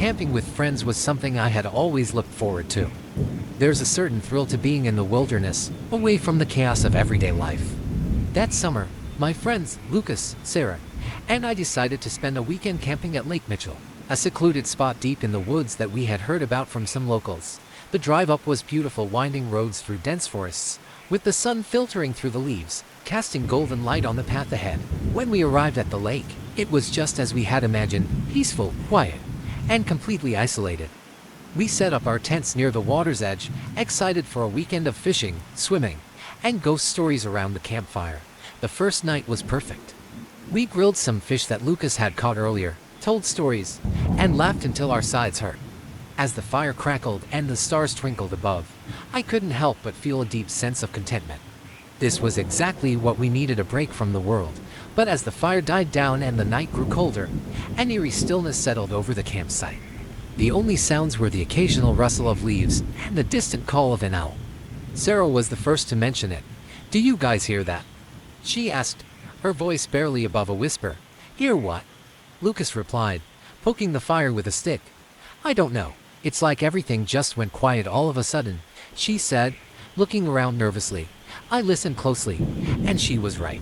Camping with friends was something I had always looked forward to. There's a certain thrill to being in the wilderness, away from the chaos of everyday life. That summer, my friends, Lucas, Sarah, and I decided to spend a weekend camping at Lake Mitchell, a secluded spot deep in the woods that we had heard about from some locals. The drive up was beautiful, winding roads through dense forests, with the sun filtering through the leaves, casting golden light on the path ahead. When we arrived at the lake, it was just as we had imagined, peaceful, quiet, and completely isolated. We set up our tents near the water's edge, excited for a weekend of fishing, swimming, and ghost stories around the campfire. The first night was perfect. We grilled some fish that Lucas had caught earlier, told stories, and laughed until our sides hurt. As the fire crackled and the stars twinkled above, I couldn't help but feel a deep sense of contentment. This was exactly what we needed, a break from the world. But as the fire died down and the night grew colder, an eerie stillness settled over the campsite. The only sounds were the occasional rustle of leaves and the distant call of an owl. Sarah was the first to mention it. "Do you guys hear that?" she asked, her voice barely above a whisper. "Hear what?" Lucas replied, poking the fire with a stick. "I don't know. It's like everything just went quiet all of a sudden," she said, looking around nervously. I listened closely, and she was right.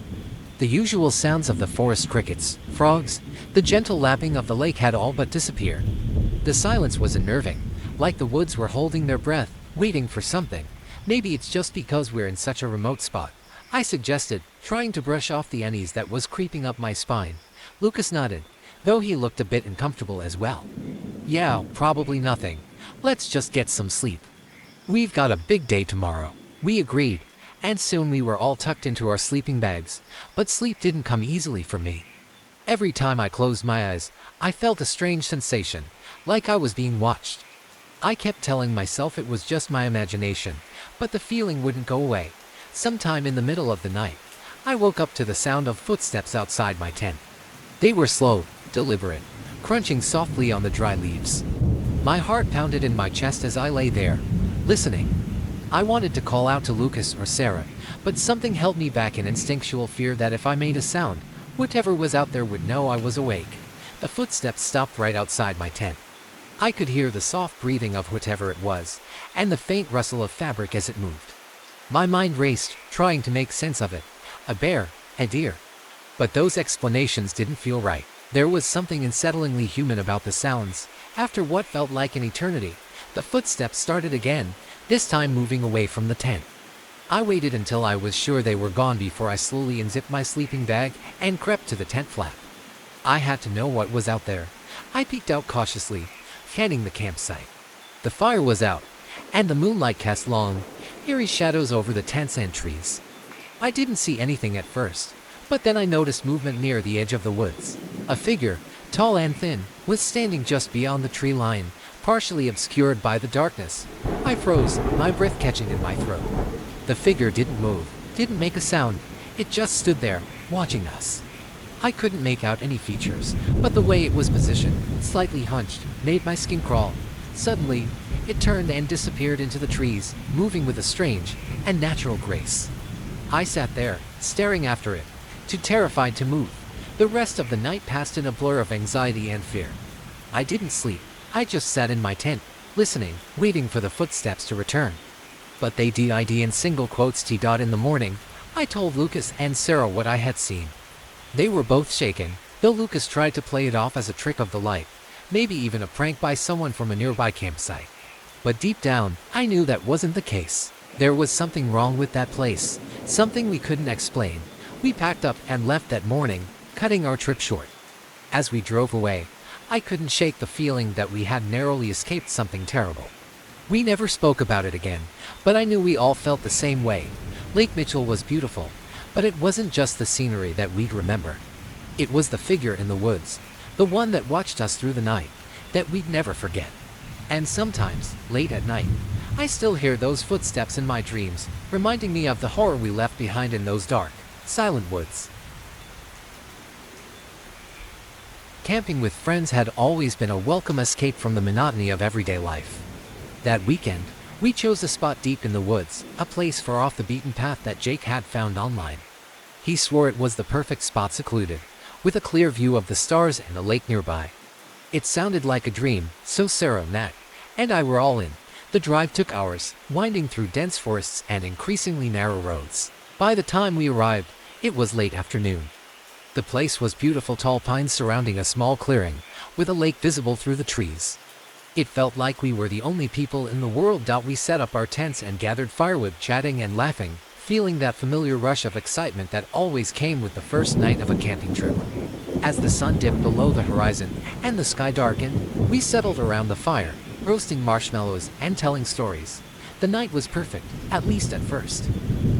The usual sounds of the forest, crickets, frogs, the gentle lapping of the lake had all but disappeared. The silence was unnerving, like the woods were holding their breath, waiting for something. "Maybe it's just because we're in such a remote spot," I suggested, trying to brush off the unease that was creeping up my spine. Lucas nodded, though he looked a bit uncomfortable as well. "Yeah, probably nothing. Let's just get some sleep. We've got a big day tomorrow," we agreed, and soon we were all tucked into our sleeping bags. But sleep didn't come easily for me. Every time I closed my eyes, I felt a strange sensation, like I was being watched. I kept telling myself it was just my imagination, but the feeling wouldn't go away. Sometime in the middle of the night, I woke up to the sound of footsteps outside my tent. They were slow, deliberate, crunching softly on the dry leaves. My heart pounded in my chest as I lay there, listening. I wanted to call out to Lucas or Sarah, but something held me back, an instinctual fear that if I made a sound, whatever was out there would know I was awake. The footsteps stopped right outside my tent. I could hear the soft breathing of whatever it was, and the faint rustle of fabric as it moved. My mind raced, trying to make sense of it. A bear, a deer. But those explanations didn't feel right. There was something unsettlingly human about the sounds. After what felt like an eternity, the footsteps started again, this time moving away from the tent. I waited until I was sure they were gone before I slowly unzipped my sleeping bag and crept to the tent flap. I had to know what was out there. I peeked out cautiously, scanning the campsite. The fire was out, and the moonlight cast long, eerie shadows over the tents and trees. I didn't see anything at first, but then I noticed movement near the edge of the woods. A figure, tall and thin, was standing just beyond the tree line, partially obscured by the darkness. I froze, my breath catching in my throat. The figure didn't move, didn't make a sound. It just stood there, watching us. I couldn't make out any features, but the way it was positioned, slightly hunched, made my skin crawl. Suddenly, it turned and disappeared into the trees, moving with a strange and natural grace. I sat there, staring after it, too terrified to move. The rest of the night passed in a blur of anxiety and fear. I didn't sleep. I just sat in my tent, listening, waiting for the footsteps to return. But they did. In single quotes in the morning, I told Lucas and Sarah what I had seen. They were both shaken, though Lucas tried to play it off as a trick of the light, maybe even a prank by someone from a nearby campsite. But deep down, I knew that wasn't the case. There was something wrong with that place, something we couldn't explain. We packed up and left that morning, cutting our trip short. As we drove away, I couldn't shake the feeling that we had narrowly escaped something terrible. We never spoke about it again, but I knew we all felt the same way. Lake Mitchell was beautiful, but it wasn't just the scenery that we'd remember. It was the figure in the woods, the one that watched us through the night, that we'd never forget. And sometimes, late at night, I still hear those footsteps in my dreams, reminding me of the horror we left behind in those dark, silent woods. Camping with friends had always been a welcome escape from the monotony of everyday life. That weekend, we chose a spot deep in the woods, a place far off the beaten path that Jake had found online. He swore it was the perfect spot, secluded, with a clear view of the stars and a lake nearby. It sounded like a dream, so Sarah, Nat, and I were all in. The drive took hours, winding through dense forests and increasingly narrow roads. By the time we arrived, it was late afternoon. The place was beautiful, tall pines surrounding a small clearing, with a lake visible through the trees. It felt like we were the only people in the world. We set up our tents and gathered firewood, chatting and laughing, feeling that familiar rush of excitement that always came with the first night of a camping trip. As the sun dipped below the horizon and the sky darkened, we settled around the fire, roasting marshmallows and telling stories. The night was perfect, at least at first.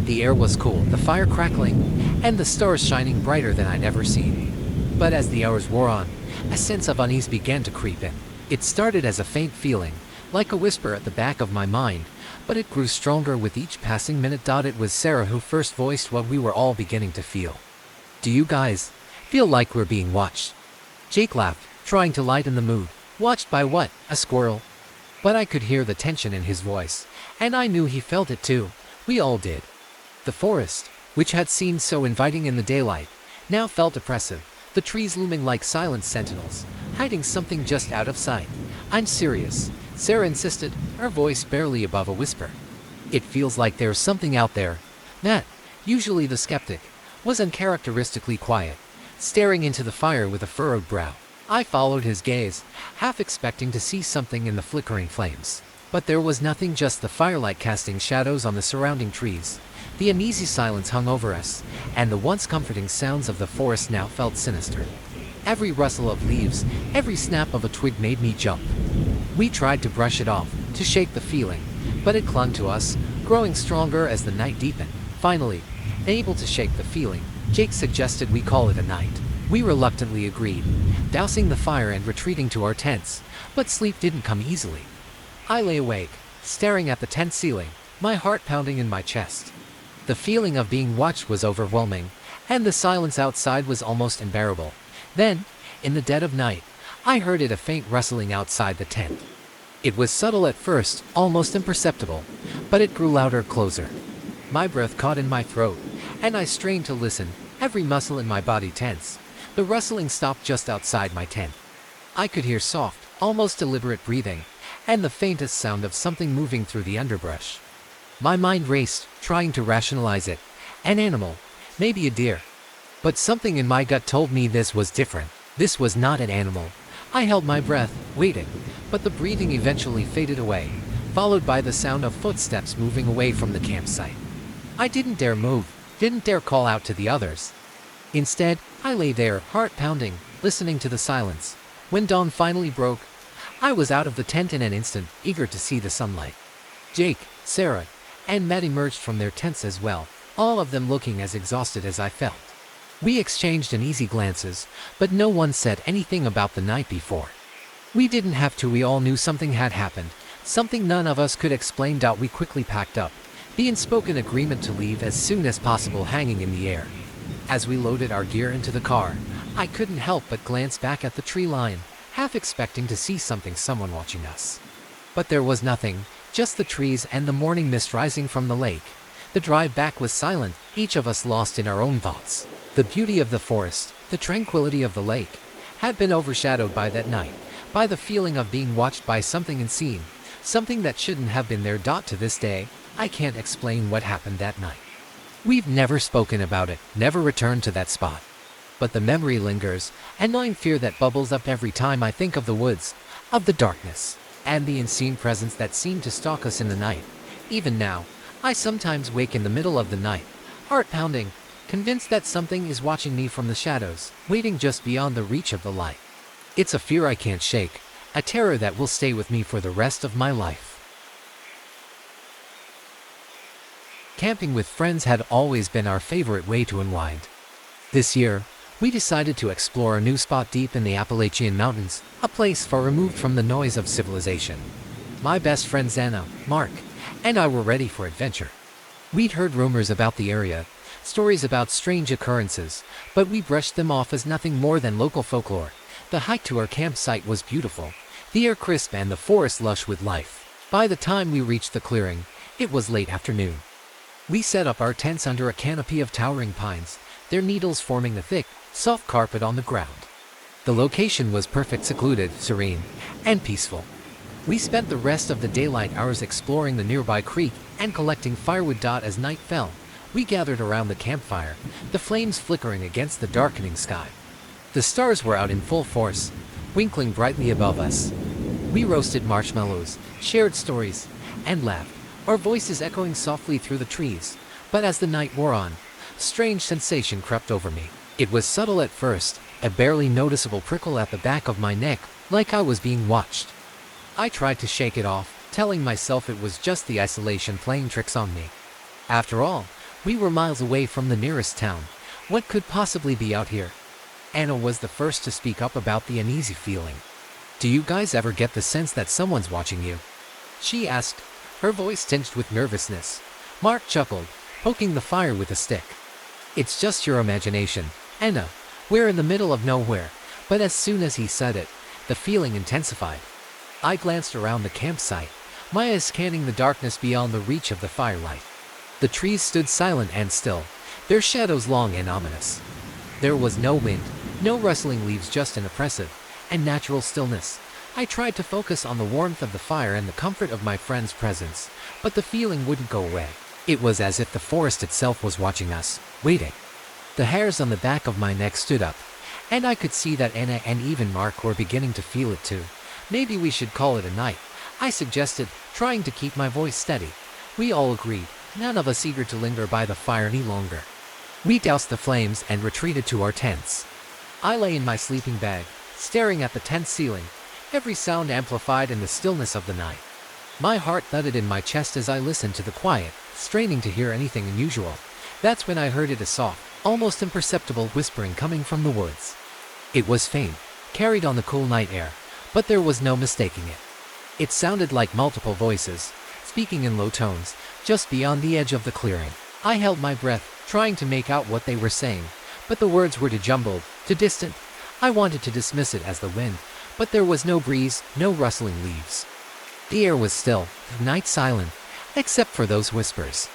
The air was cool, the fire crackling, and the stars shining brighter than I'd ever seen. But as the hours wore on, a sense of unease began to creep in. It started as a faint feeling, like a whisper at the back of my mind, but it grew stronger with each passing minute. It was Sarah who first voiced what we were all beginning to feel. "Do you guys feel like we're being watched?" Jake laughed, trying to lighten the mood. "Watched by what? A squirrel?" But I could hear the tension in his voice, and I knew he felt it too. We all did. The forest, which had seemed so inviting in the daylight, now felt oppressive, the trees looming like silent sentinels, hiding something just out of sight. "I'm serious," Sarah insisted, her voice barely above a whisper. "It feels like there's something out there." Matt, usually the skeptic, was uncharacteristically quiet, staring into the fire with a furrowed brow. I followed his gaze, half expecting to see something in the flickering flames. But there was nothing, just the firelight casting shadows on the surrounding trees. The uneasy silence hung over us, and the once comforting sounds of the forest now felt sinister. Every rustle of leaves, every snap of a twig made me jump. We tried to brush it off, to shake the feeling, but it clung to us, growing stronger as the night deepened. Finally, unable to shake the feeling, Jake suggested we call it a night. We reluctantly agreed, dousing the fire and retreating to our tents, but sleep didn't come easily. I lay awake, staring at the tent ceiling, my heart pounding in my chest. The feeling of being watched was overwhelming, and the silence outside was almost unbearable. Then, in the dead of night, I heard a faint rustling outside the tent. It was subtle at first, almost imperceptible, but it grew louder, closer. My breath caught in my throat, and I strained to listen, every muscle in my body tense. The rustling stopped just outside my tent. I could hear soft, almost deliberate breathing, and the faintest sound of something moving through the underbrush. My mind raced, trying to rationalize it. An animal, maybe a deer. But something in my gut told me this was different. This was not an animal. I held my breath, waiting, but the breathing eventually faded away, followed by the sound of footsteps moving away from the campsite. I didn't dare move, didn't dare call out to the others. Instead, I lay there, heart pounding, listening to the silence. When dawn finally broke, I was out of the tent in an instant, eager to see the sunlight. Jake, Sarah, and Matt emerged from their tents as well, all of them looking as exhausted as I felt. We exchanged uneasy glances, but no one said anything about the night before. We didn't have to, we all knew something had happened, something none of us could explain. We quickly packed up, the unspoken agreement to leave as soon as possible hanging in the air. As we loaded our gear into the car, I couldn't help but glance back at the tree line, half expecting to see someone watching us. But there was nothing, just the trees and the morning mist rising from the lake. The drive back was silent, each of us lost in our own thoughts. The beauty of the forest, the tranquility of the lake, had been overshadowed by that night, by the feeling of being watched by something unseen, something that shouldn't have been there. To this day, I can't explain what happened that night. We've never spoken about it, never returned to that spot. But the memory lingers, a gnawing fear that bubbles up every time I think of the woods, of the darkness, and the unseen presence that seemed to stalk us in the night. Even now, I sometimes wake in the middle of the night, heart pounding, convinced that something is watching me from the shadows, waiting just beyond the reach of the light. It's a fear I can't shake, a terror that will stay with me for the rest of my life. Camping with friends had always been our favorite way to unwind. This year, we decided to explore a new spot deep in the Appalachian Mountains, a place far removed from the noise of civilization. My best friends Anna, Mark, and I were ready for adventure. We'd heard rumors about the area, stories about strange occurrences, but we brushed them off as nothing more than local folklore. The hike to our campsite was beautiful, the air crisp and the forest lush with life. By the time we reached the clearing, it was late afternoon. We set up our tents under a canopy of towering pines, their needles forming a thick, soft carpet on the ground. The location was perfect, secluded, serene, and peaceful. We spent the rest of the daylight hours exploring the nearby creek and collecting firewood. As night fell, we gathered around the campfire, the flames flickering against the darkening sky. The stars were out in full force, twinkling brightly above us. We roasted marshmallows, shared stories, and laughed, our voices echoing softly through the trees. But as the night wore on, a strange sensation crept over me. It was subtle at first, a barely noticeable prickle at the back of my neck, like I was being watched. I tried to shake it off, telling myself it was just the isolation playing tricks on me. After all, we were miles away from the nearest town. What could possibly be out here? Anna was the first to speak up about the uneasy feeling. "Do you guys ever get the sense that someone's watching you?" she asked, her voice tinged with nervousness. Mark chuckled, poking the fire with a stick. "It's just your imagination, Anna. We're in the middle of nowhere." But as soon as he said it, the feeling intensified. I glanced around the campsite, my eyes scanning the darkness beyond the reach of the firelight. The trees stood silent and still, their shadows long and ominous. There was no wind, no rustling leaves, just an oppressive and natural stillness. I tried to focus on the warmth of the fire and the comfort of my friend's presence, but the feeling wouldn't go away. It was as if the forest itself was watching us, waiting. The hairs on the back of my neck stood up, and I could see that Anna and even Mark were beginning to feel it too. "Maybe we should call it a night," I suggested, trying to keep my voice steady. We all agreed, none of us eager to linger by the fire any longer. We doused the flames and retreated to our tents. I lay in my sleeping bag, staring at the tent ceiling, every sound amplified in the stillness of the night. My heart thudded in my chest as I listened to the quiet, straining to hear anything unusual. That's when I heard a soft, almost imperceptible whispering coming from the woods. It was faint, carried on the cool night air, but there was no mistaking it. It sounded like multiple voices, speaking in low tones, just beyond the edge of the clearing. I held my breath, trying to make out what they were saying, but the words were too jumbled, too distant. I wanted to dismiss it as the wind, but there was no breeze, no rustling leaves. The air was still, the night silent, except for those whispers.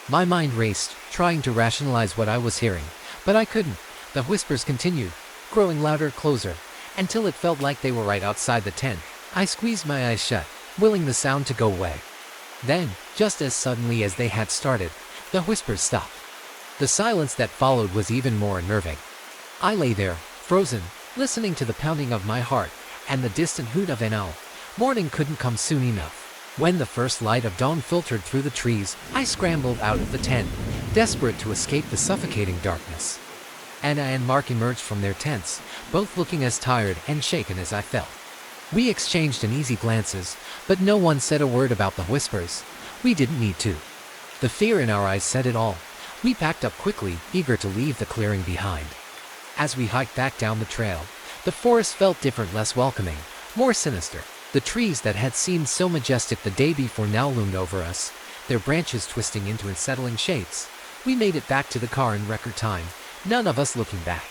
My mind raced, trying to rationalize what I was hearing, but I couldn't. The whispers continued, growing louder, closer, until it felt like they were right outside the tent. I squeezed my eyes shut, willing the sound to go away. Then, just as suddenly as they had started, the whispers stopped. The silence that followed was even more unnerving. I lay there, frozen, listening to the pounding of my heart and the distant hoot of an owl. Morning couldn't come soon enough. When the first light of dawn filtered through the trees, I scrambled out of the tent, desperate to escape the suffocating darkness. Anna and Mark emerged from their tents, both looking as tired and shaken as I felt. We exchanged uneasy glances, but no one said a word about the whispers. We didn't need to. The fear in our eyes said it all. We packed up quickly, eager to leave the clearing behind. As we hiked back down the trail, the forest felt different, less welcoming, more sinister. The trees that had seemed so majestic the day before now loomed over us, their branches twisting into unsettling shapes. We made it back to the car in record time, none of us looking back.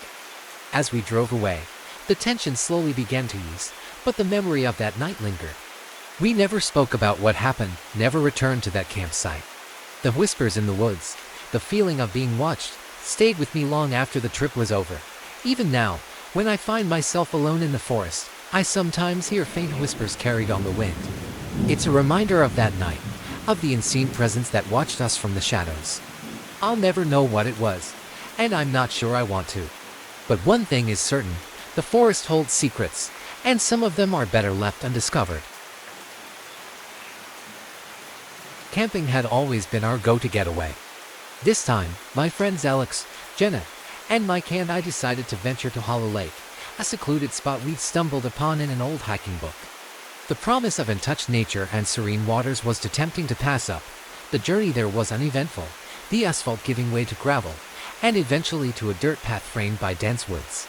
As we drove away, the tension slowly began to ease, but the memory of that night lingered. We never spoke about what happened, never returned to that campsite. The whispers in the woods, the feeling of being watched, stayed with me long after the trip was over. Even now, when I find myself alone in the forest, I sometimes hear faint whispers carried on the wind. It's a reminder of that night, of the unseen presence that watched us from the shadows. I'll never know what it was, and I'm not sure I want to. But one thing is certain, the forest holds secrets, and some of them are better left undiscovered. Camping had always been our go-to getaway. This time, my friends Alex, Jenna, and Mike and I decided to venture to Hollow Lake, a secluded spot we'd stumbled upon in an old hiking book. The promise of untouched nature and serene waters was too tempting to pass up. The journey there was uneventful, the asphalt giving way to gravel, and eventually to a dirt path framed by dense woods.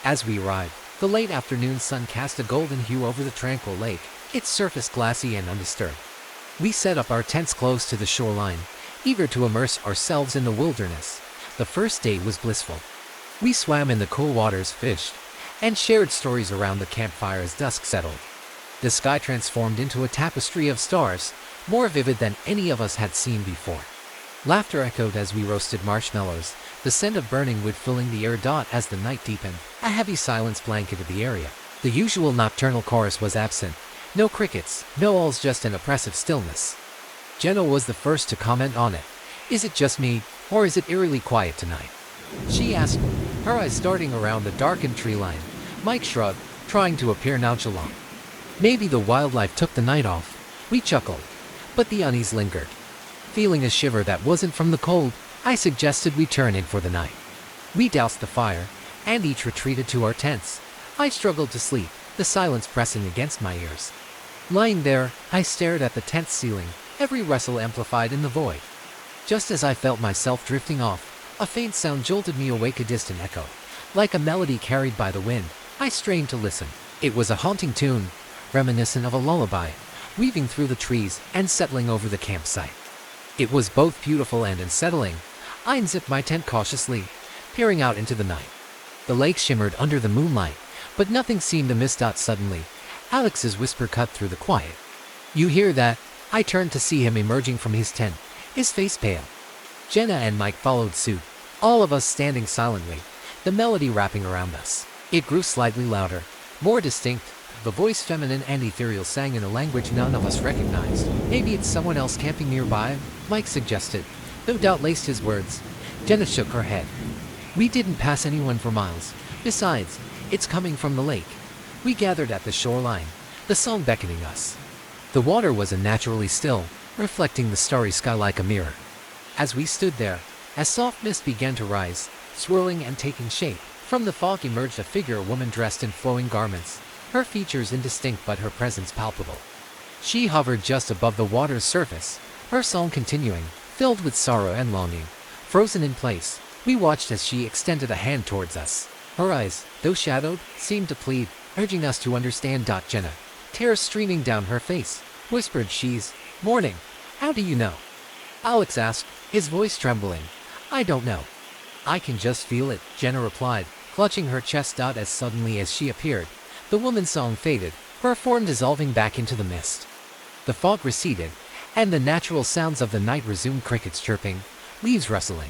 As we arrived, the late afternoon sun cast a golden hue over the tranquil lake, its surface glassy and undisturbed. We set up our tents close to the shoreline, eager to immerse ourselves in the wilderness. The first day was blissful. We swam in the cool waters, fished, and shared stories around the campfire as dusk settled. The sky transformed into a tapestry of stars, more vivid than any of us had seen before. Laughter echoed as we roasted marshmallows, the scent of burning wood filling the air. As the night deepened, a heavy silence blanketed the area. The usual nocturnal chorus was absent. No crickets, no lulls, just an oppressive stillness. Jenna was the first to comment on it. Is it just me, or is it eerily quiet tonight? She asked, her eyes darting around the darkened tree line. Mike shrugged, trying to appear nonchalant. Maybe the wildlife took the night off. We chuckled, but the unease lingered. Feeling a shiver that wasn't from the cold, I suggested we turn in for the night. We doused the fire, and each retreated to our tents. I struggled to sleep, the silence pressing against my ears. Lying there, I stared at the tent ceiling, every rustle amplified in the void. Just as I felt myself drifting off, a faint sound jolted me awake, a distant echo. Like a melody carried by the wind, I strained to listen. It was a haunting tune, reminiscent of a lullaby, weaving through the trees and settling over the campsite. It was both beautiful and unsettling. I unzipped my tent cautiously, peering out into the night. The lake shimmered under the moonlight, but nothing seemed amiss. Suddenly, Alex's whisper cut through the quiet. You hear that? I turned to see him emerging from his tent, his face pale. Jenna and Mike followed suit, all of us standing silently, the melody wrapping around us. It grew slightly louder, more distinct. The voice, feminine and ethereal, sang in a language none of us recognized. Maybe it's someone else camping nearby, Mike suggested, though doubt laced his words. Jenna shook her head. We didn't pass anyone for miles. Besides, it's coming from the lake. We gathered at the shoreline, the song beckoning us. The water was unnaturally still, reflecting the starry sky like a mirror. As we stood there, as soft mist began to rise, swirling and taking shape, from the fog emerged a figure, a woman dressed in flowing garments, her features indistinct but her presence palpable. She hovered just above the water's surface, her song continuing, filled with sorrow and longing. Frozen in place, we watched as she extended a hand towards us. Her eyes, though shadowed, seemed to plead, urging us to understand. Jenna, tears streaming down her face, whispered, she's mourning. How do you know? Alex asked, his voice trembling. I don't know. I can just feel it, Jenna replied, clutching her chest. As suddenly as she appeared, the woman's song faded, her form dissolving back into the mist. The fog receded, and the natural sounds of the night resumed, crickets chirping, leaves rustling.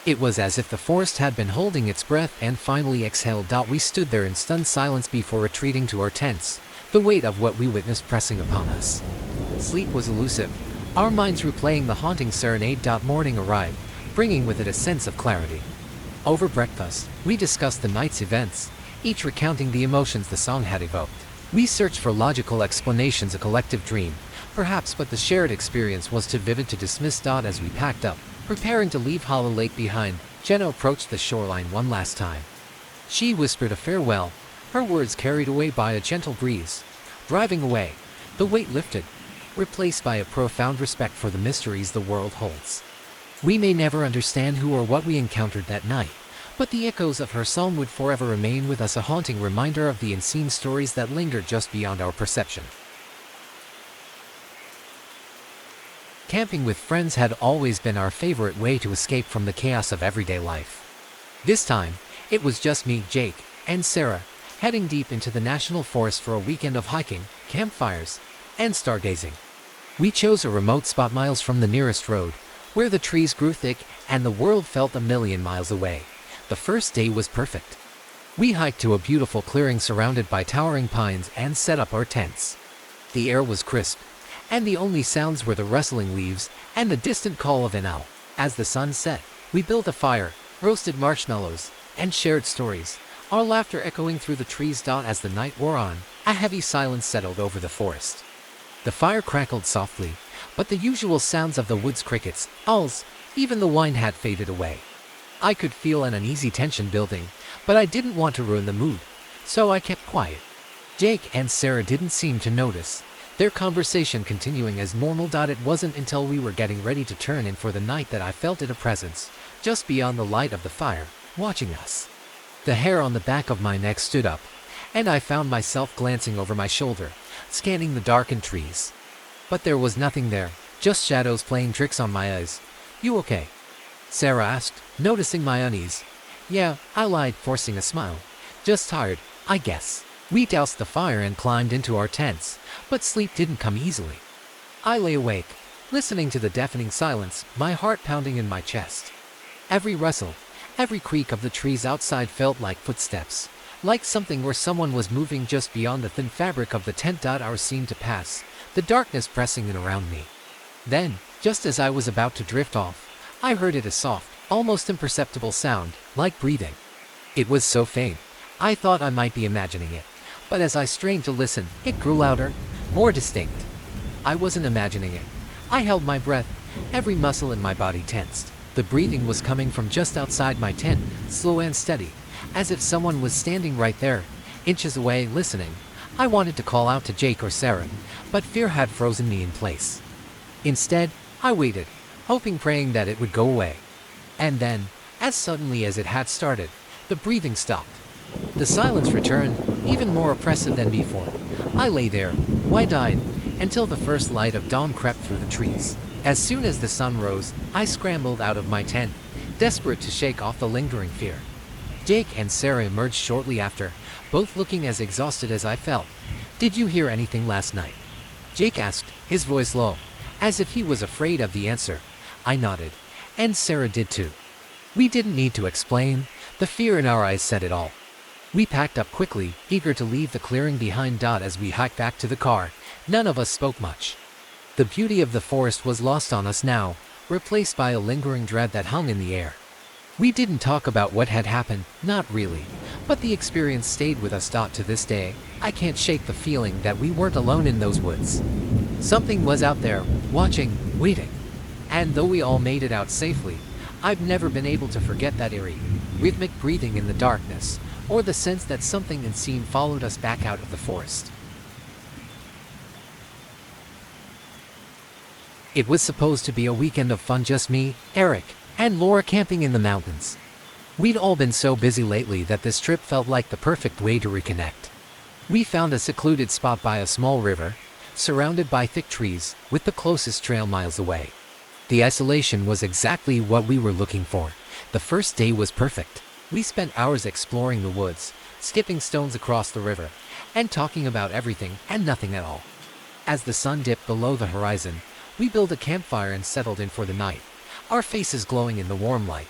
It was as if the forest had been holding its breath and finally exhaled. We stood there in stunned silence before retreating to our tents, the weight of what we witnessed pressing upon us. Sleep was elusive, our minds replaying the haunting serenade. Morning arrived, bringing with it a sense of clarity. Over breakfast, we discussed the night's events, each recounting the emotions the song had evoked. We searched for logical explanations, a collective dream, perhaps, but the shared experience was too vivid to dismiss. As we packed up, preparing to leave Hollow Lake behind, Jenna approached the shoreline one last time. She whispered a farewell, her words carried away by a gentle breeze. Driving away, the weight lifted, replaced by a profound respect for the mysteries the world holds. We may never understand who or what we encountered that night, but the echoes of her song would forever remain with us, a haunting reminder of the unseen stories that linger just beyond our perception. Camping with friends had always been our favorite way to escape from the chaos of everyday life. This time, it was just me, Jake, and Sarah, heading deep into the national forest for a weekend of hiking, campfires, and stargazing. We chose a remote spot miles from the nearest road, where the trees grew thick and the world felt a million miles away. The first day was perfect. We hiked to a beautiful clearing surrounded by towering pines and set up our tents. The air was crisp, and the only sounds were the rustling leaves and the distant call of an owl. As the sun set, we built a fire, roasted marshmallows, and shared stories, our laughter echoing through the trees. As the night wore on, a heavy silence settled over the forest. The fire crackled softly, but the usual sounds of the woods, crickets, owls, even the wind had faded away. I could feel an uneasy tension building, but I didn't want to ruin the mood, so I kept quiet. Jake and Sarah didn't seem to notice, their conversation continuing as normal. It wasn't until we were getting ready to turn in for the night that I felt a presence, just beyond the light of the fire, watching us. The hair on the back of my neck stood up, and I found myself glancing over my shoulder, scanning the darkened trees. But there was nothing there, just shadows playing tricks on my eyes. You okay? Sarah asked, noticing my unease. Yeah, I lied, forcing a smile. Just tired, I guess. We doused the fire and climbed into our tents, but sleep didn't come easily. I lay awake, listening to the deafening silence, my heart pounding in my chest. Every rustle, every creak of the trees outside felt like footsteps, like something where someone was moving just beyond the thin fabric of the tent. Hours seemed to pass, the darkness pressing in around me. Then, just as I was about to drift off, I heard a soft, almost imperceptible sound, like breathing. It was so faint, I thought I might be imagining it, but as I strained to listen, it grew louder, more distinct. I wasn't imagining it. I held my breath, every muscle in my body tensed. The breathing was coming from just outside my tent, slow and steady, as if someone was standing right there, inches away, listening. I wanted to call out to Jake or Sarah, but fear had frozen me in place. Instead, I waited, hoping, praying that it would go away. And then, as suddenly as it had started, the breathing stopped. The silence returned, even more oppressive than before. I lay there, wide-eyed, until the first light of dawn crept through the trees. As soon as the sun rose, I scrambled out of my tent, desperate to shake off the lingering fear. Jake and Sarah emerged shortly after, both looking as exhausted as I felt. "Did you hear anything last night?" Jake asked, his voice low, as if he was afraid of the answer. I nodded, and Sarah did too. We didn't need to explain, the fear in our eyes said it all. We packed up quickly, eager to leave the clearing behind. As we hiked back to the car, none of us spoke much. The beauty of the forest was lost on us now, replaced by a lingering dread that hung in the air. We didn't talk about what had happened, not really, but the experience stayed with us. To this day, I can't shake the feeling that we weren't alone in those woods. Something was out there, watching, waiting. And though we all made it out safely, I've never been able to forget that eerie, rhythmic breathing in the darkness, or the sense that something unseen followed us back out of the forest. It was supposed to be a weekend of fun, just me, Eric, and Laura camping in the mountains. We'd all been so busy lately that this trip felt like the perfect way to reconnect. We found a secluded spot by a small river, surrounded by thick trees, with the closest trail miles away. The isolation was exactly what we were looking for. The first day was perfect. We spent hours exploring the woods, skipping stones across the river, and talking about everything and nothing at all. As the sun dipped below the horizon, we built a campfire and settled in for the night, our faces glowing in the warm light.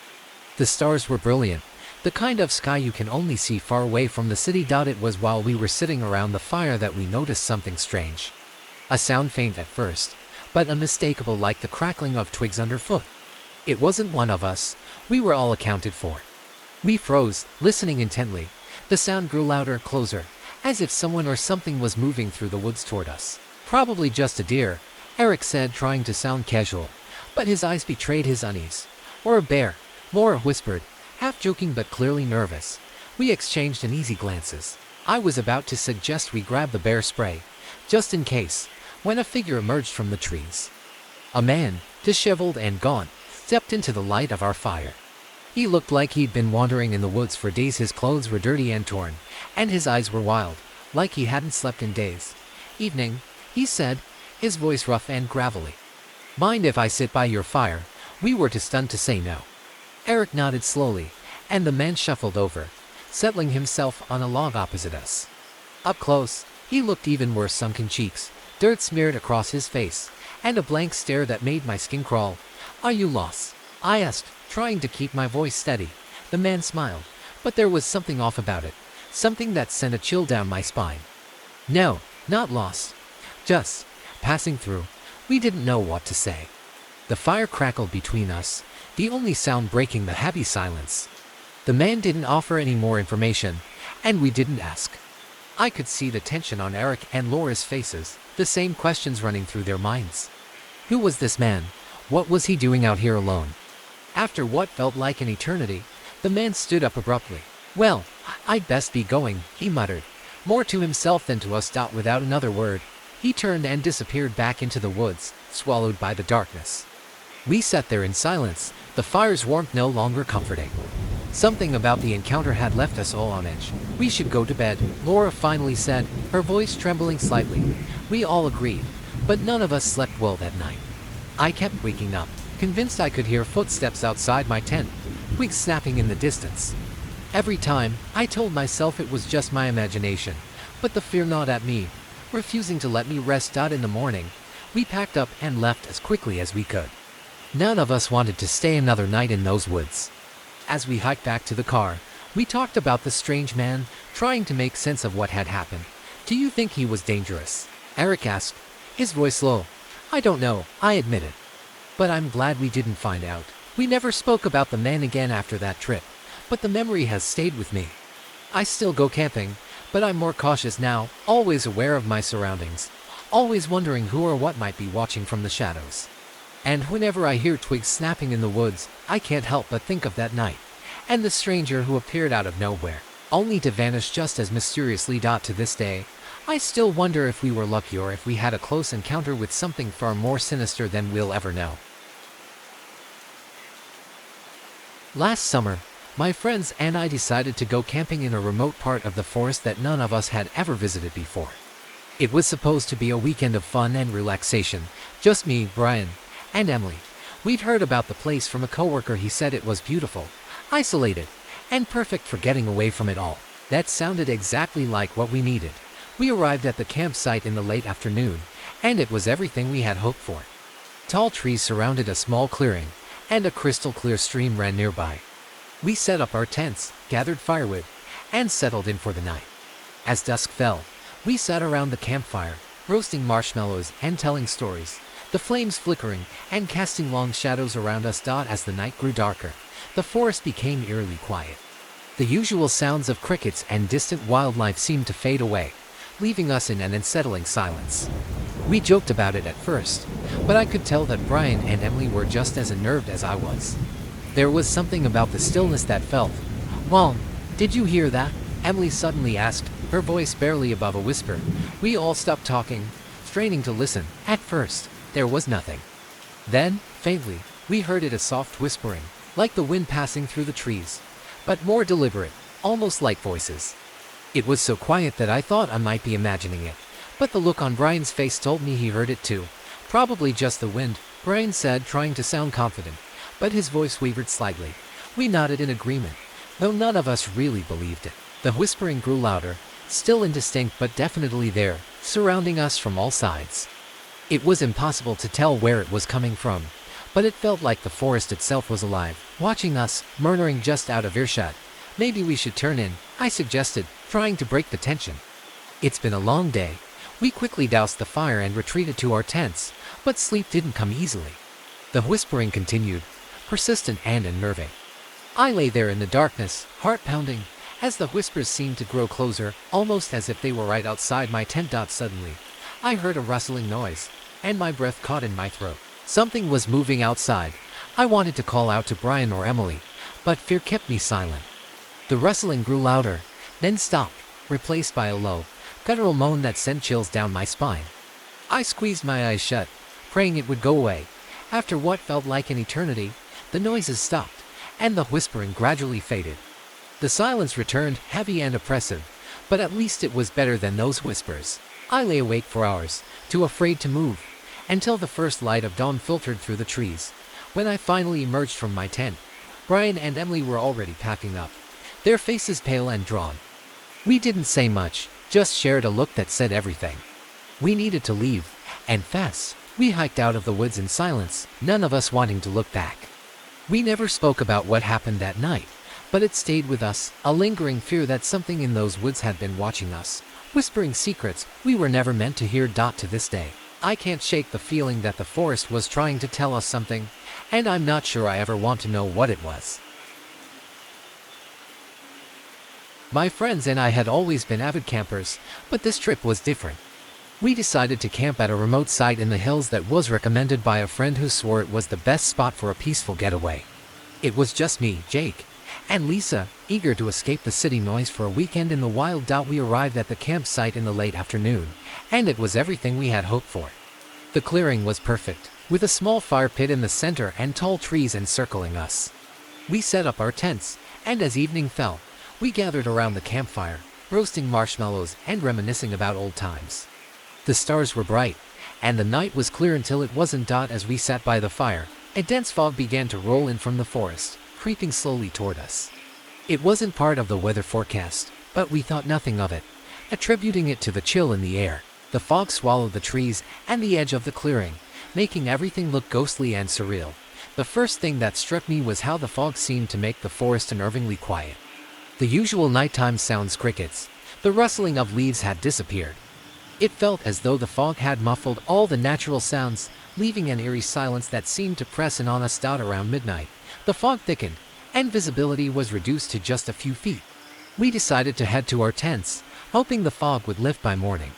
The stars were brilliant, the kind of sky you can only see far away from the city. It was while we were sitting around the fire that we noticed something strange. A sound, faint at first, but unmistakable, like the crackling of twigs underfoot. It wasn't one of us, we were all accounted for. We froze, listening intently. The sound grew louder, closer, as if someone or something was moving through the woods toward us. "Probably just a deer," Eric said, trying to sound casual, but his eyes betrayed his unease. "Or a bear," Laura whispered, half joking but clearly nervous. We exchanged uneasy glances. I was about to suggest we grab the bear spray, just in case, when a figure emerged from the trees. A man, disheveled and gaunt, stepped into the light of our fire. He looked like he'd been wandering in the woods for days. His clothes were dirty and torn, and his eyes were wild, like he hadn't slept in days. "Evening," he said, his voice rough and gravelly. "Mind if I sit by your fire?" We were too stunned to say no. Eric nodded slowly, and the man shuffled over, settling himself on a log opposite us. Up close, he looked even worse, sunken cheeks, dirt smeared across his face, and a blank stare that made my skin crawl. "Are you lost?" I asked, trying to keep my voice steady. The man smiled, but there was something off about it, something that sent a chill down my spine. "No, not lost. Just passing through." We didn't know what to say. The fire crackled between us, the only sound breaking the heavy silence. The man didn't offer any more information, and we didn't ask. I could see the tension on Eric and Laura's faces, the same questions running through their minds. Who was this man? What was he doing out here alone? After what felt like an eternity, the man stood up abruptly. "Well, I'd best be going," he muttered, more to himself than to us. Without another word, he turned and disappeared back into the woods, swallowed by the darkness. We sat there in silence, the fire's warmth no longer comforting. Something about the encounter had left us all on edge. "We should go to bed," Laura finally said, her voice trembling slightly. We all agreed, but none of us slept well that night. I kept waking up, convinced I could hear footsteps outside my tent, twigs snapping in the distance. Every time, I told myself it was just my imagination, but the fear gnawed at me, refusing to let me rest. In the morning, We packed up and left as quickly as we could. None of us wanted to stay another night in those woods. As we hiked back to the car, we talked about the strange man, trying to make sense of what had happened. "Do you think he was dangerous?" Eric asked, his voice low. "I don't know," I admitted. "But I'm glad we didn't find out." We never spoke about the man again after that trip, but the memory has stayed with me. I still go camping, but I'm more cautious now, always aware of my surroundings, always wondering who or what might be watching from the shadows. And whenever I hear twigs snapping in the woods, I can't help but think of that night, and the stranger who appeared out of nowhere, only to vanish just as mysteriously. To this day, I still wonder if we were lucky or if we had a close encounter with something far more sinister than we'll ever know. Last summer, my friends and I decided to go camping in a remote part of the forest that none of us had ever visited before. It was supposed to be a weekend of fun and relaxation, just me, Brian, and Emily. We'd heard about the place from a coworker. He said it was beautiful, isolated, and perfect for getting away from it all. That sounded exactly like what we needed. We arrived at the campsite in the late afternoon, and it was everything we had hoped for. Tall trees surrounded a small clearing, and a crystal-clear stream ran nearby. We set up our tents, gathered firewood, and settled in for the night. As dusk fell, we sat around the campfire, roasting marshmallows and telling stories, the flames flickering and casting long shadows around us. As the night grew darker, the forest became eerily quiet. The usual sounds of crickets and distant wildlife seemed to fade away, leaving us in an unsettling silence. We joked about it at first, but I could tell that Brian and Emily were just as unnerved as I was. There was something about the stillness that felt. "Mom, did you hear that?" Emily suddenly asked, her voice barely above a whisper. We all stopped talking, straining to listen. At first, there was nothing. Then, faintly, we heard it, a soft whispering, like the wind passing through the trees, but more deliberate, almost like voices. It was so quiet that I thought I might be imagining it, but the look on Brian's face told me he heard it too. "Probably just the wind," Brian said, trying to sound confident, but his voice wavered slightly. We nodded in agreement, though none of us really believed it. The whispering grew louder, still indistinct but definitely there, surrounding us from all sides. It was impossible to tell where it was coming from, but it felt like the forest itself was alive, watching us, murmuring just out of earshot. "Maybe we should turn in," I suggested, trying to break the tension. "It's been a long day." We quickly doused the fire and retreated to our tents, but sleep didn't come easily. The whispering continued, persistent and unnerving. I lay there in the darkness, heart pounding, as the whispers seemed to grow closer, almost as if they were right outside my tent. Suddenly, I heard a rustling noise, and my breath caught in my throat. Something was moving outside. I wanted to call out to Brian or Emily, but fear kept me silent. The rustling grew louder, then stopped, replaced by a low, guttural moan that sent chills down my spine. I squeezed my eyes shut, praying it would go away. After what felt like an eternity, the noises stopped, and the whispering gradually faded. The silence returned, heavy and oppressive, but at least it was better than those whispers. I lay awake for hours, too afraid to move, until the first light of dawn filtered through the trees. When I finally emerged from my tent, Brian and Emily were already packing up, their faces pale and drawn. We didn't say much, just shared a look that said everything. We needed to leave, and fast. We hiked out of the woods in silence, none of us wanting to look back. We never spoke about what happened that night, but it stayed with us, a lingering fear that something in those woods had been watching us, whispering secrets we were never meant to hear. To this day, I can't shake the feeling that the forest was trying to tell us something, and I'm not sure I ever want to know what it was. My friends and I had always been avid campers, but this trip was different. We decided to camp at a remote site in the hills that was recommended by a friend who swore it was the best spot for a peaceful getaway. It was just me, Jake, and Lisa, eager to escape the city noise for a weekend in the wild. We arrived at the campsite in the late afternoon, and it was everything we had hoped for. The clearing was perfect, with a small fire pit in the center and tall trees encircling us. We set up our tents, and as evening fell, we gathered around the campfire, roasting marshmallows and reminiscing about old times. The stars were bright, and the night was clear until it wasn't. As we sat by the fire, a dense fog began to roll in from the forest, creeping slowly toward us. It wasn't part of the weather forecast, but we thought nothing of it, attributing it to the chill in the air. The fog swallowed the trees and the edge of the clearing, making everything look ghostly and surreal. The first thing that struck me was how the fog seemed to make the forest unnervingly quiet. The usual nighttime sounds, crickets, the rustling of leaves, had disappeared. It felt as though the fog had muffled all the natural sounds, leaving an eerie silence that seemed to press in on us. Around midnight, the fog thickened, and visibility was reduced to just a few feet. We decided to head to our tents, hoping the fog would lift by morning.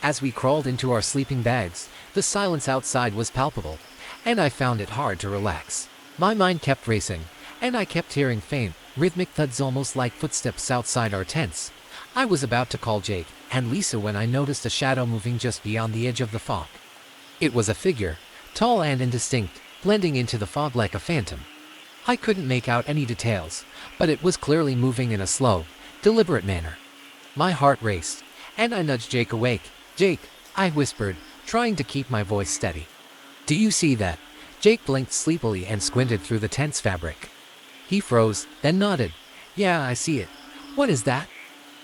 As we crawled into our sleeping bags, the silence outside was palpable, and I found it hard to relax. My mind kept racing, and I kept hearing faint, rhythmic thuds almost like footsteps outside our tents. I was about to call Jake and Lisa when I noticed a shadow moving just beyond the edge of the fog. It was a figure, tall and indistinct, blending into the fog like a phantom. I couldn't make out any details, but it was clearly moving in a slow, deliberate manner. My heart raced, and I nudged Jake awake. "Jake," I whispered, trying to keep my voice steady. "Do you see that?" Jake blinked sleepily and squinted through the tent's fabric. He froze, then nodded. "Yeah, I see it. What is that?"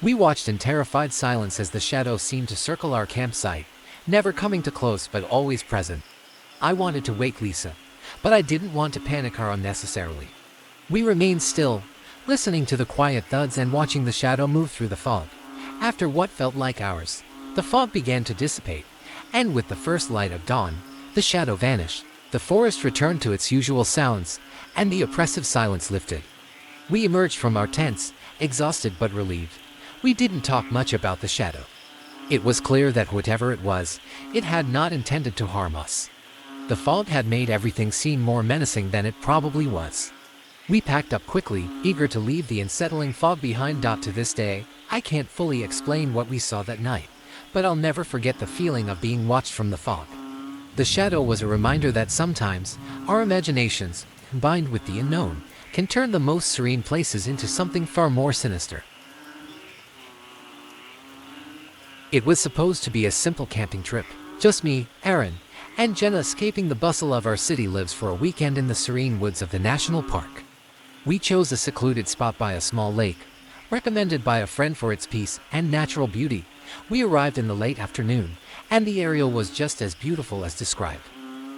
We watched in terrified silence as the shadow seemed to circle our campsite, never coming too close but always present. I wanted to wake Lisa, but I didn't want to panic her unnecessarily. We remained still, listening to the quiet thuds and watching the shadow move through the fog. After what felt like hours, the fog began to dissipate, and with the first light of dawn, the shadow vanished. The forest returned to its usual sounds, and the oppressive silence lifted. We emerged from our tents, exhausted but relieved. We didn't talk much about the shadow. It was clear that whatever it was, it had not intended to harm us. The fog had made everything seem more menacing than it probably was. We packed up quickly, eager to leave the unsettling fog behind. To this day, I can't fully explain what we saw that night, but I'll never forget the feeling of being watched from the fog. The shadow was a reminder that sometimes, our imaginations, combined with the unknown, can turn the most serene places into something far more sinister. It was supposed to be a simple camping trip. Just me, Aaron, and Jenna escaping the bustle of our city lives for a weekend in the serene woods of the national park. We chose a secluded spot by a small lake, recommended by a friend for its peace and natural beauty. We arrived in the late afternoon, and the area was just as beautiful as described.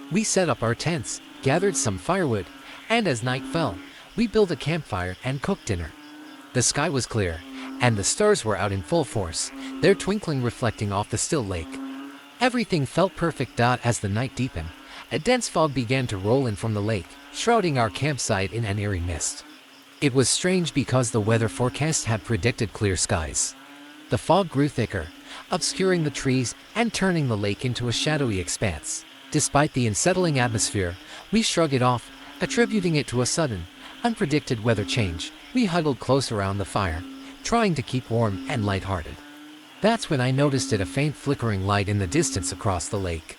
We set up our tents, gathered some firewood, and as night fell, we built a campfire and cooked dinner. The sky was clear, and the stars were out in full force, their twinkling reflecting off the still lake. Everything felt perfect. As the night deepened, a dense fog began to roll in from the lake, shrouding our campsite in an eerie mist. It was strange because the weather forecast had predicted clear skies. The fog grew thicker, obscuring the trees and turning the lake into a shadowy expanse. Despite the unsettling atmosphere, we shrugged it off, attributing it to a sudden, unpredicted weather change. We huddled close around the fire, trying to keep warm and lighthearted. That's when I noticed a faint flickering light in the distance across the lake.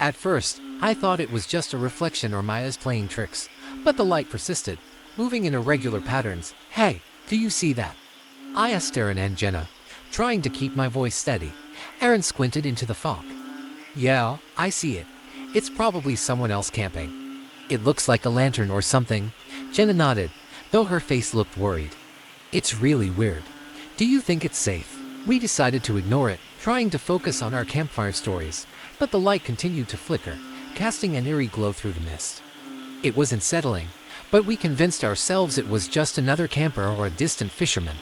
At first, I thought it was just a reflection or my eyes playing tricks, but the light persisted, moving in irregular patterns. "Hey, do you see that?" I asked Aaron and Jenna, trying to keep my voice steady. Aaron squinted into the fog. "Yeah, I see it. It's probably someone else camping. It looks like a lantern or something." Jenna nodded, though her face looked worried. "It's really weird. Do you think it's safe?" We decided to ignore it, trying to focus on our campfire stories, but the light continued to flicker, casting an eerie glow through the mist. It was unsettling, but we convinced ourselves it was just another camper or a distant fisherman.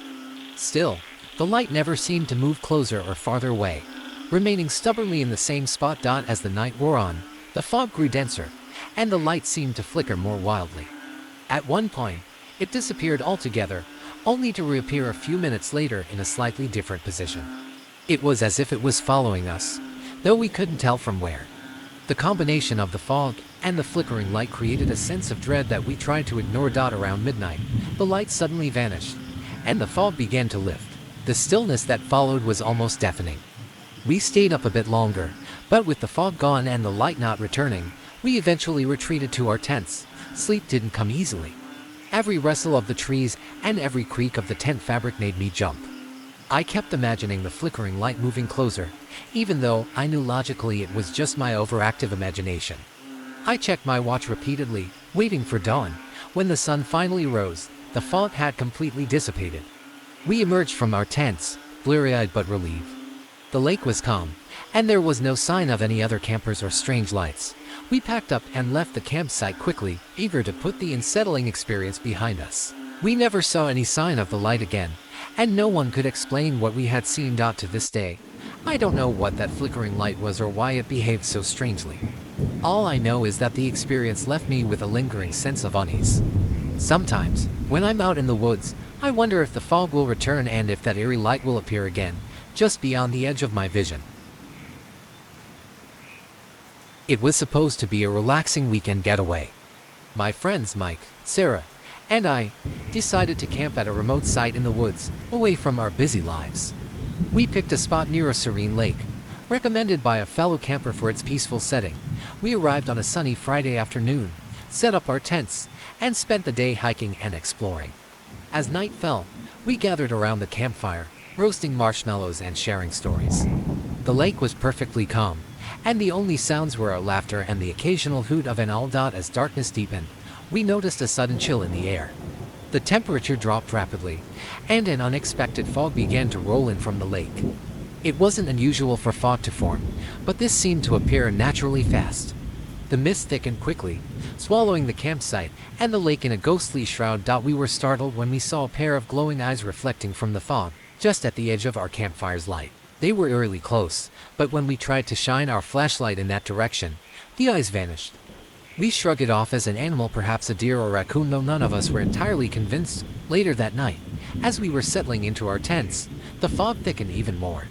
Still, the light never seemed to move closer or farther away, remaining stubbornly in the same spot. As the night wore on, the fog grew denser, and the light seemed to flicker more wildly. At one point, it disappeared altogether, only to reappear a few minutes later in a slightly different position. It was as if it was following us, though we couldn't tell from where. The combination of the fog and the flickering light created a sense of dread that we tried to ignore. Around midnight, the light suddenly vanished, and the fog began to lift. The stillness that followed was almost deafening. We stayed up a bit longer, but with the fog gone and the light not returning, we eventually retreated to our tents. Sleep didn't come easily. Every rustle of the trees and every creak of the tent fabric made me jump. I kept imagining the flickering light moving closer, even though I knew logically it was just my overactive imagination. I checked my watch repeatedly, waiting for dawn. When the sun finally rose, the fog had completely dissipated. We emerged from our tents, bleary-eyed but relieved. The lake was calm, and there was no sign of any other campers or strange lights. We packed up and left the campsite quickly, eager to put the unsettling experience behind us. We never saw any sign of the light again, and no one could explain what we had seen. To this day, I don't know what that flickering light was or why it behaved so strangely. All I know is that the experience left me with a lingering sense of unease. Sometimes, when I'm out in the woods, I wonder if the fog will return and if that eerie light will appear again, just beyond the edge of my vision. It was supposed to be a relaxing weekend getaway. My friends Mike, Sarah, and I decided to camp at a remote site in the woods, away from our busy lives. We picked a spot near a serene lake, recommended by a fellow camper for its peaceful setting. We arrived on a sunny Friday afternoon, set up our tents, and spent the day hiking and exploring. As night fell, we gathered around the campfire, roasting marshmallows and sharing stories. The lake was perfectly calm, and the only sounds were our laughter and the occasional hoot of an owl. As darkness deepened, we noticed a sudden chill in the air. The temperature dropped rapidly, and an unexpected fog began to roll in from the lake. It wasn't unusual for fog to form, but this seemed to appear naturally fast. The mist thickened quickly, swallowing the campsite and the lake in a ghostly shroud. We were startled when we saw a pair of glowing eyes reflecting from the fog, just at the edge of our campfire's light. They were eerily close, but when we tried to shine our flashlight in that direction, the eyes vanished. We shrugged it off as an animal, perhaps a deer or raccoon, though none of us were entirely convinced. Later that night, as we were settling into our tents, the fog thickened even more.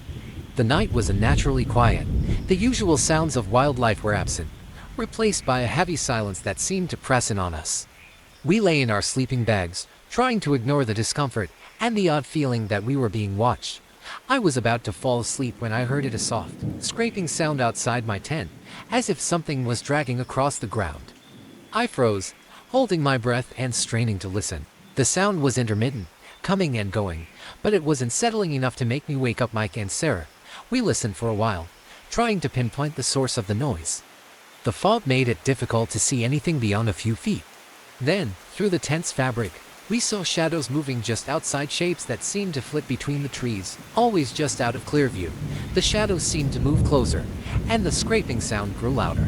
The night was unnaturally quiet. The usual sounds of wildlife were absent, replaced by a heavy silence that seemed to press in on us. We lay in our sleeping bags, trying to ignore the discomfort and the odd feeling that we were being watched. I was about to fall asleep when I heard a soft, scraping sound outside my tent, as if something was dragging across the ground. I froze, holding my breath and straining to listen. The sound was intermittent, coming and going, but it was unsettling enough to make me wake up Mike and Sarah. We listened for a while, trying to pinpoint the source of the noise. The fog made it difficult to see anything beyond a few feet. Then, through the tent's fabric, we saw shadows moving just outside, shapes that seemed to flit between the trees, always just out of clear view. The shadows seemed to move closer, and the scraping sound grew louder.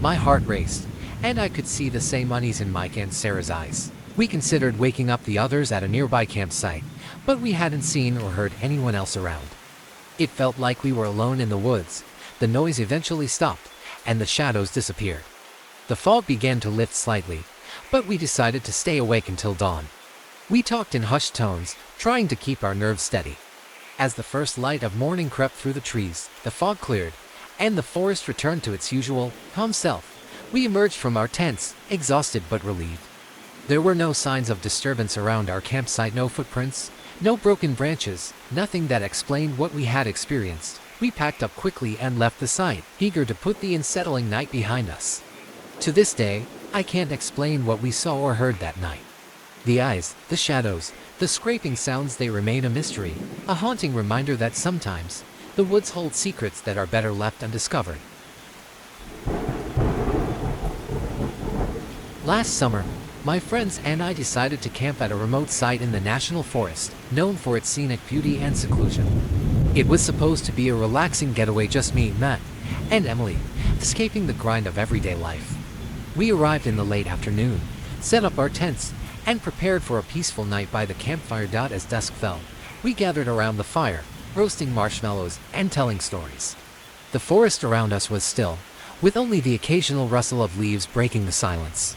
My heart raced, and I could see the same unease in Mike and Sarah's eyes. We considered waking up the others at a nearby campsite, but we hadn't seen or heard anyone else around. It felt like we were alone in the woods. The noise eventually stopped, and the shadows disappeared. The fog began to lift slightly, but we decided to stay awake until dawn. We talked in hushed tones, trying to keep our nerves steady. As the first light of morning crept through the trees, the fog cleared, and the forest returned to its usual, calm self. We emerged from our tents, exhausted but relieved. There were no signs of disturbance around our campsite, no footprints, no broken branches, nothing that explained what we had experienced. We packed up quickly and left the site, eager to put the unsettling night behind us. To this day, I can't explain what we saw or heard that night. The eyes, the shadows, the scraping sounds, they remain a mystery, a haunting reminder that sometimes the woods hold secrets that are better left undiscovered. Last summer, my friends and I decided to camp at a remote site in the national forest, known for its scenic beauty and seclusion. It was supposed to be a relaxing getaway, just me, Matt, and Emily, escaping the grind of everyday life. We arrived in the late afternoon, set up our tents, and prepared for a peaceful night by the campfire. As dusk fell, we gathered around the fire, roasting marshmallows and telling stories. The forest around us was still, with only the occasional rustle of leaves breaking the silence.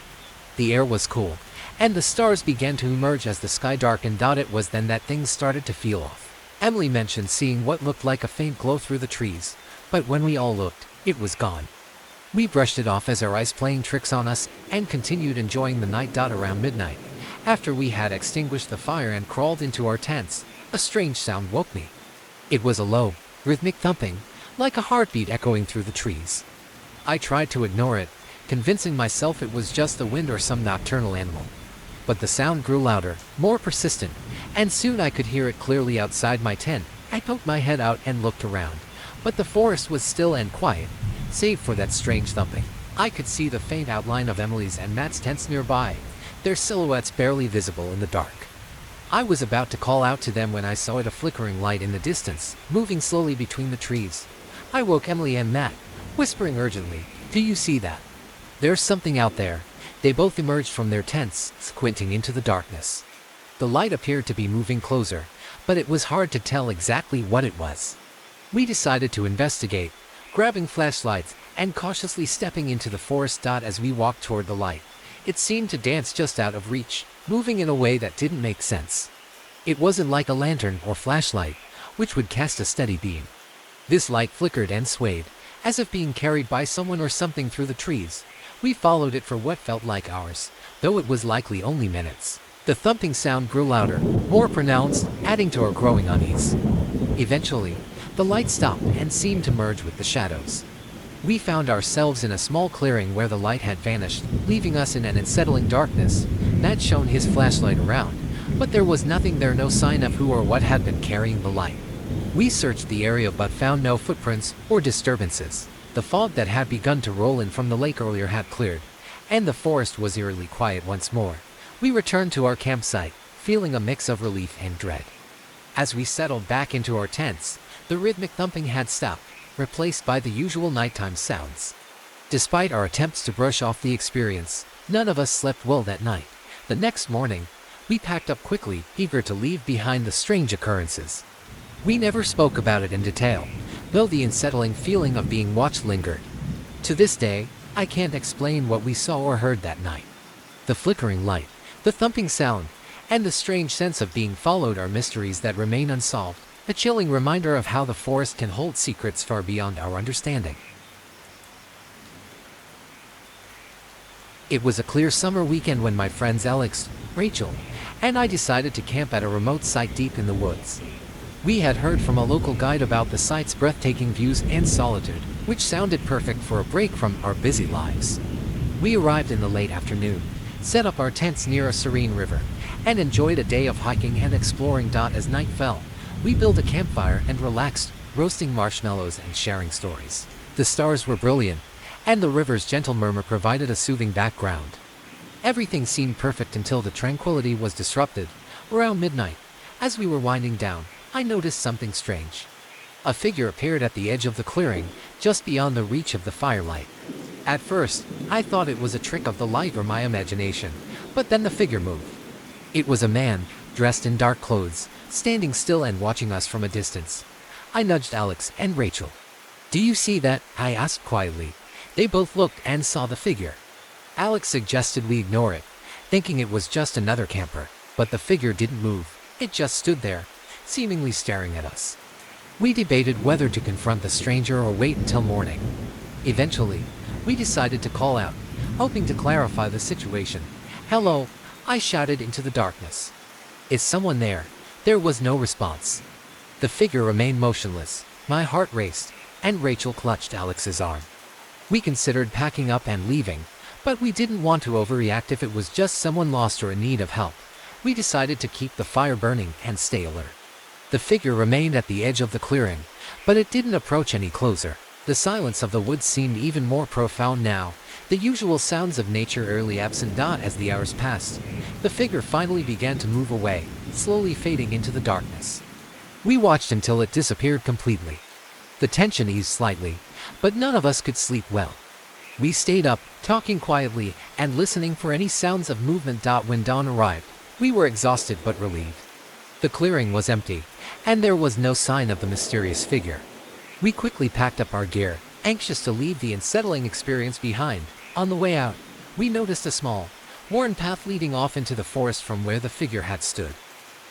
The air was cool, and the stars began to emerge as the sky darkened. It was then that things started to feel off. Emily mentioned seeing what looked like a faint glow through the trees, but when we all looked, it was gone. We brushed it off as our eyes playing tricks on us and continued enjoying the night. Around midnight, after we had extinguished the fire and crawled into our tents, a strange sound woke me. It was a low, rhythmic thumping, like a heartbeat echoing through the trees. I tried to ignore it, convincing myself it was just the wind or some nocturnal animal. But the sound grew louder, more persistent, and soon I could hear it clearly outside my tent. I poked my head out and looked around, but the forest was still and quiet, save for that strange thumping. I could see the faint outline of Emily's and Matt's tents nearby, their silhouettes barely visible in the dark. I was about to call out to them when I saw a flickering light in the distance, moving slowly between the trees. I woke Emily and Matt, whispering urgently, "Do you see that? There's something out there." They both emerged from their tents, squinting into the darkness. The light appeared to be moving closer, but it was hard to tell exactly what it was. We decided to investigate, grabbing flashlights and cautiously stepping into the forest. As we walked toward the light, it seemed to dance just out of reach, moving in a way that didn't make sense. It wasn't like a lantern or flashlight, which would cast a steady beam. This light flickered and swayed, as if being carried by someone or something through the trees. We followed it for what felt like hours, though it was likely only minutes. The thumping sound grew louder, more pronounced, adding to our growing unease. Eventually, the light stopped and seemed to merge with the shadows. We found ourselves in a small clearing where the light had vanished, leaving us in an unsettling darkness. Matt shone his flashlight around, but there was nothing there, no sign of who or what had been carrying the light. We searched the area but found no footprints or disturbances. The fog that had begun to roll in from the lake earlier had cleared, and the forest was eerily quiet once more. We returned to our campsite, feeling a mix of relief and dread. As we settled back into our tents, the rhythmic thumping had stopped, replaced by the usual nighttime sounds. Despite our attempts to brush off the experience, none of us slept well that night. The next morning, we packed up quickly, eager to leave behind the strange occurrences. We never spoke about it in detail, though the unsettling feeling of being watched lingered. To this day, I can't explain what we saw or heard that night. The flickering light, the thumping sound, and the strange sense of being followed are mysteries that remain unsolved, a chilling reminder of how the forest can hold secrets far beyond our understanding. It was a clear summer weekend when my friends Alex, Rachel, and I decided to camp at a remote site deep in the woods. We had heard from a local guide about the site's breathtaking views and solitude, which sounded perfect for a break from our busy lives. We arrived in the late afternoon, set up our tents near a serene river, and enjoyed a day of hiking and exploring. As night fell, we built a campfire and relaxed, roasting marshmallows and sharing stories. The stars were brilliant, and the river's gentle murmur provided a soothing background. Everything seemed perfect until the tranquility was disrupted. Around midnight, as we were winding down, I noticed something strange. A figure appeared at the edge of the clearing, just beyond the reach of the firelight. At first, I thought it was a trick of the light or my imagination, but then the figure moved. It was a man, dressed in dark clothes, standing still and watching us from a distance. I nudged Alex and Rachel. "Do you see that?" I asked quietly. They both looked and saw the figure. Alex suggested we ignore it, thinking it was just another camper, but the figure didn't move. It just stood there, seemingly staring at us. We debated whether to confront the stranger or wait until morning. Eventually, we decided to call out, hoping to clarify the situation. "Hello," I shouted into the darkness. "Is someone there?" There was no response. The figure remained motionless. My heart raced, and Rachel clutched Alex's arm. We considered packing up and leaving, but we didn't want to overreact if it was just someone lost or in need of help. We decided to keep the fire burning and stay alert. The figure remained at the edge of the clearing, but it didn't approach any closer. The silence of the woods seemed even more profound now, the usual sounds of nature early absent. As the hours passed, the figure finally began to move away, slowly fading into the darkness. We watched until it disappeared completely. The tension eased slightly, but none of us could sleep well. We stayed up, talking quietly and listening for any sounds of movement. When dawn arrived, we were exhausted but relieved. The clearing was empty, and there was no sign of the mysterious figure. We quickly packed up our gear, anxious to leave the unsettling experience behind. On the way out, we noticed a small, worn path leading off into the forest from where the figure had stood.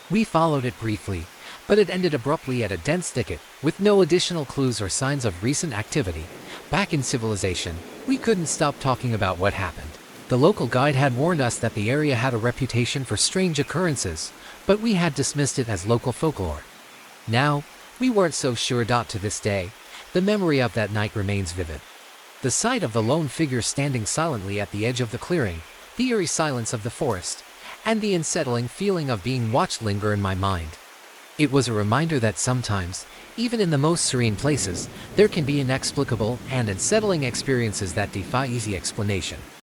We followed it briefly, but it ended abruptly at a dense thicket, with no additional clues or signs of recent activity. Back in civilization, we couldn't stop talking about what happened. The local guide had warned us that the area had a reputation for strange occurrences, but we had dismissed it as local folklore. Now, we weren't so sure. To this day, the memory of that night remains vivid. The sight of the lone figure standing silently at the edge of the clearing, the eerie silence of the forest, and the unsettling feeling of being watched linger in my mind. It was a reminder that sometimes, even in the most serene places, there can be inexplicable and unsettling experiences that defy easy explanation.